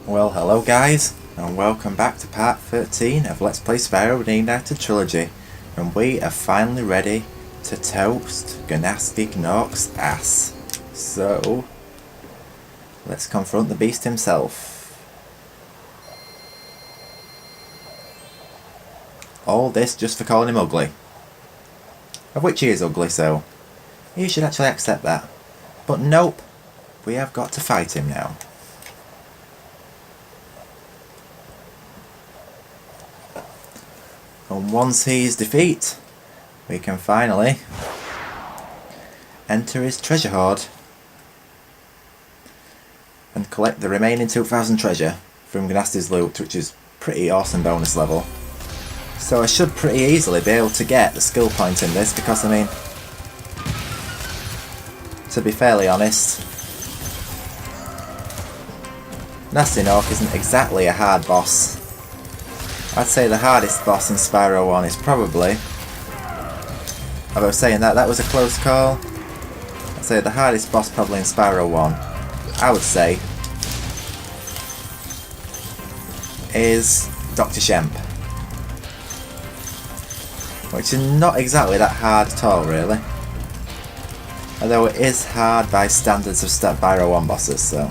Well, hello guys, and welcome back to part 13 of Let's Play Spyro Reignited Trilogy, and we are finally ready to toast Gnasty Gnorc's ass. So, let's confront the beast himself. All this just for calling him ugly. Of which he is ugly, so you should actually accept that. But nope, we have got to fight him now. And once he's defeat, we can finally enter his treasure hoard and collect the remaining 2000 treasure from Gnasty's loot, which is pretty awesome bonus level. So I should pretty easily be able to get the skill point in this, because I mean, to be fairly honest, Gnasty Gnorc isn't exactly a hard boss. I'd say the hardest boss in Spyro 1 is probably, although saying that was a close call, I'd say the hardest boss probably in Spyro 1, I would say, is Dr. Shemp. Which is not exactly that hard at all, really. Although it is hard by standards of Spyro 1 bosses, so.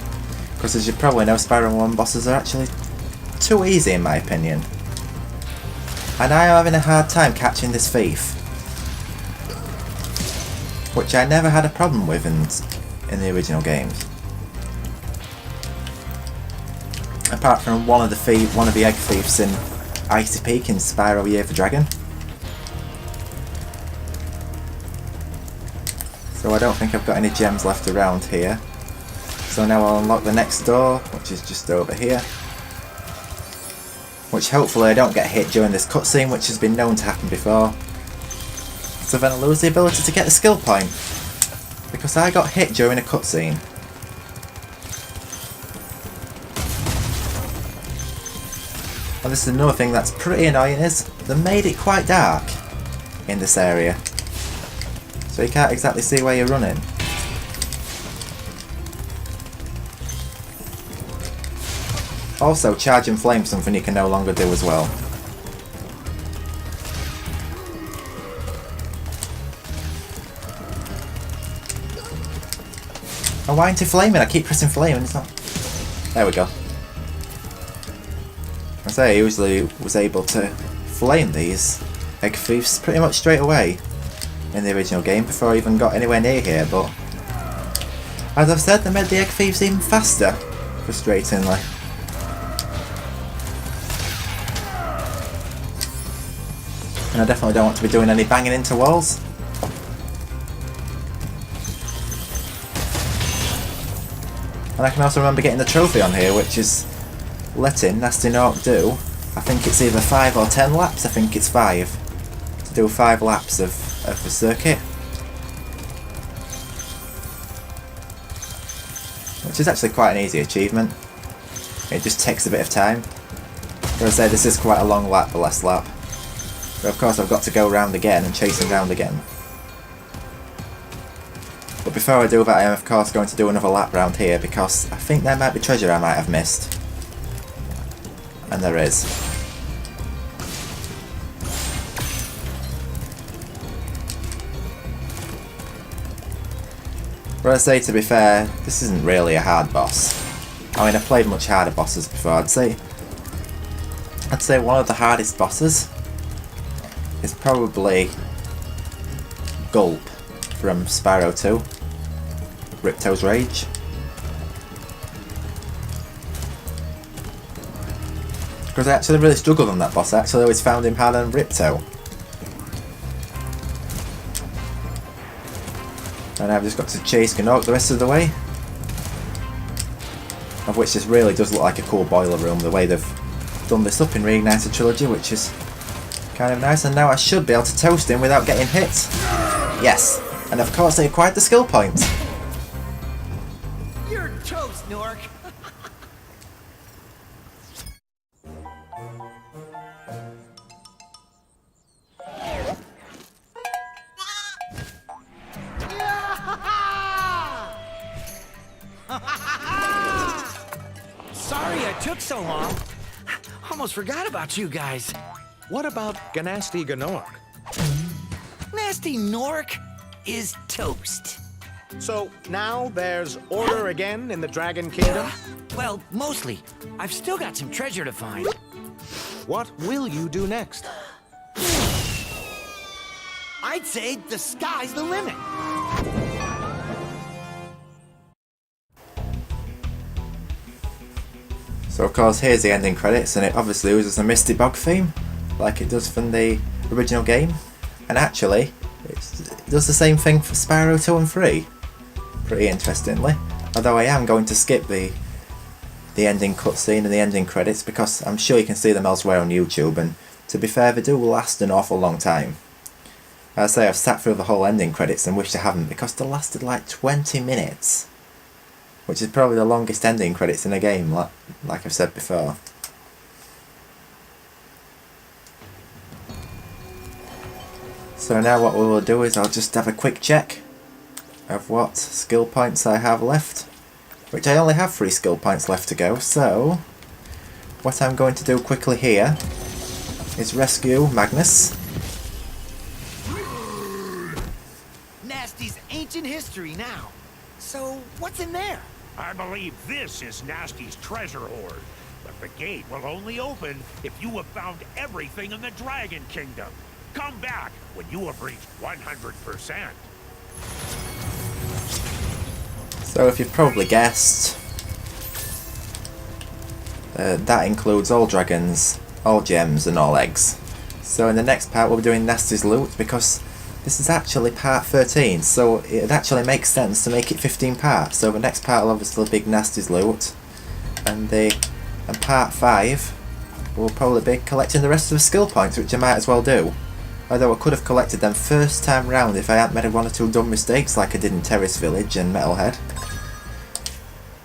Because as you probably know, Spyro 1 bosses are actually too easy in my opinion. And I am having a hard time catching this thief, which I never had a problem with in the original games. Apart from one of the egg thieves in Icy Peak in Spyro Year of the Dragon. So I don't think I've got any gems left around here. So now I'll unlock the next door, which is just over here. Which hopefully I don't get hit during this cutscene, which has been known to happen before. So then I lose the ability to get the skill point, because I got hit during a cutscene. And this is another thing that's pretty annoying, is they made it quite dark in this area. So you can't exactly see where you're running. Also, charge and flame something you can no longer do as well. Oh, why ain't it flaming? I keep pressing flame and it's not... There we go. I say I usually was able to flame these egg thieves pretty much straight away in the original game before I even got anywhere near here, but as I've said, they made the egg thieves even faster, frustratingly. And I definitely don't want to be doing any banging into walls. And I can also remember getting the trophy on here, which is letting Gnasty Gnorc do, I think it's either 5 or 10 laps, I think it's 5. To do 5 laps of the circuit. Which is actually quite an easy achievement. It just takes a bit of time. As I say, this is quite a long lap, the last lap. But of course I've got to go round again and chase him round again. But before I do that, I am of course going to do another lap round here, because I think there might be treasure I might have missed. And there is. But I say, to be fair, this isn't really a hard boss. I mean, I've played much harder bosses before. I'd say one of the hardest bosses is probably Gulp from Spyro 2, Ripto's Rage. Because I actually really struggled on that boss. I actually always found him harder than Ripto. And I've just got to chase Gnorc the rest of the way. Of which this really does look like a cool boiler room, the way they've done this up in Reignited Trilogy, which is kind of nice. And now I should be able to toast him without getting hit. Yes, and of course I acquired the skill point. You're toast, Gnorc. Sorry I took so long. Almost forgot about you guys. What about Gnasty Gnorc? Gnasty Gnorc is toast. So now there's order again in the Dragon Kingdom? Well, mostly. I've still got some treasure to find. What will you do next? I'd say the sky's the limit. So of course here's the ending credits, and it obviously uses a Misty Bog theme, like it does from the original game. And actually, it does the same thing for Spyro 2 and 3, pretty interestingly. Although I am going to skip the ending cutscene and the ending credits, because I'm sure you can see them elsewhere on YouTube, and to be fair, they do last an awful long time. As I say, I've sat through the whole ending credits and wish I hadn't, because they lasted like 20 minutes. Which is probably the longest ending credits in a game, like I've said before. So now what we will do is I'll just have a quick check of what skill points I have left. Which I only have 3 skill points left to go, so what I'm going to do quickly here is rescue Magnus. Gnasty's ancient history now. So, what's in there? I believe this is Gnasty's treasure hoard. But the gate will only open if you have found everything in the Dragon Kingdom. Come back when you have reached 100%. So if you've probably guessed, that includes all dragons, all gems and all eggs. So in the next part we'll be doing Gnasty's loot, because this is actually part 13, so it actually makes sense to make it 15 parts. So the next part will obviously be Gnasty's loot, and part 5 will probably be collecting the rest of the skill points, which I might as well do. Although I could have collected them first time round if I hadn't made 1 or 2 dumb mistakes like I did in Terrace Village and Metalhead.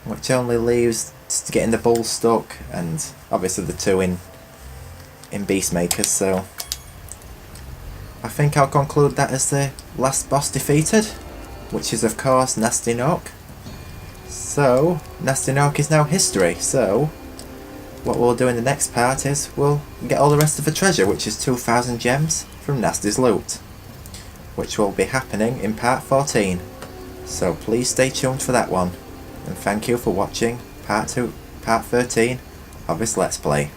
Which only leaves just getting the Bull stuck, and obviously the 2 in Beastmakers, so I think I'll conclude that as the last boss defeated, which is of course Gnasty Gnorc. So, Gnasty Gnorc is now history, so what we'll do in the next part is we'll get all the rest of the treasure, which is 2,000 gems from Gnasty's loot, which will be happening in part 14. So please stay tuned for that one, and thank you for watching part 13 of this Let's Play.